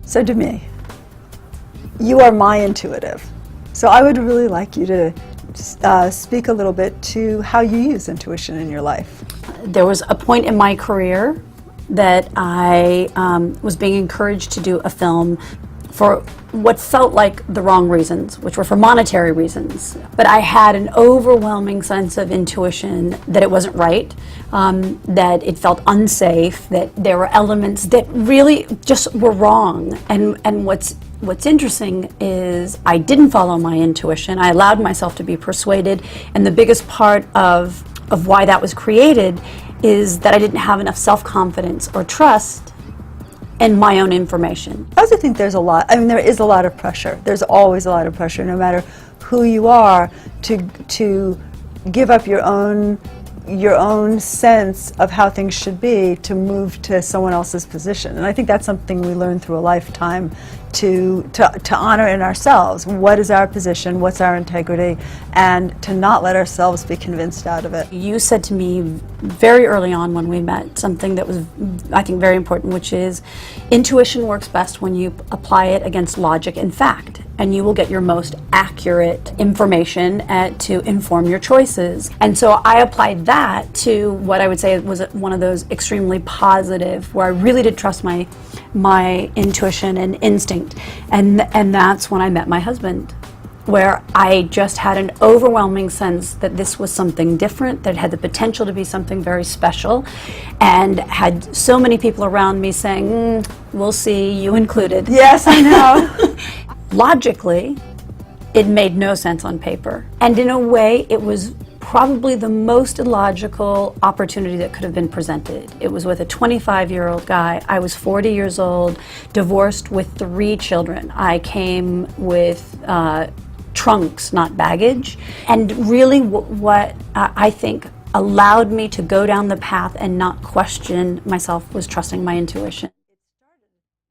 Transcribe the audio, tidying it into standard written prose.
So Demi, you are my intuitive. So I would really like you to speak a little bit to how you use intuition in your life. There was a point in my career that I was being encouraged to do a film for what felt like the wrong reasons, which were for monetary reasons. But I had an overwhelming sense of intuition that it wasn't right, that it felt unsafe, that there were elements that really just were wrong. And what's interesting is I didn't follow my intuition. I allowed myself to be persuaded, and the biggest part of why that was created is that I didn't have enough self-confidence or trust in my own information. I also think there's a lot, there is a lot of pressure. There's always a lot of pressure, no matter who you are, to give up your own sense of how things should be to move to someone else's position. And I think that's something we learn through a lifetime to honor in ourselves. What is our position? What's our integrity? And to not let ourselves be convinced out of it. You said to me very early on when we met something that was, I think, very important, which is intuition works best when you apply it against logic and fact, and you will get your most accurate information to inform your choices. And so I applied that to what I would say was one of those extremely positive, where I really did trust my intuition and instinct. And that's when I met my husband, where I just had an overwhelming sense that this was something different, that had the potential to be something very special, and had so many people around me saying, we'll see, you included. Yes, I know. Logically, it made no sense on paper. And in a way, it was probably the most illogical opportunity that could have been presented. It was with a 25-year-old guy. I was 40 years old, divorced with 3 children. I came with trunks, not baggage. And really what I think allowed me to go down the path and not question myself was trusting my intuition.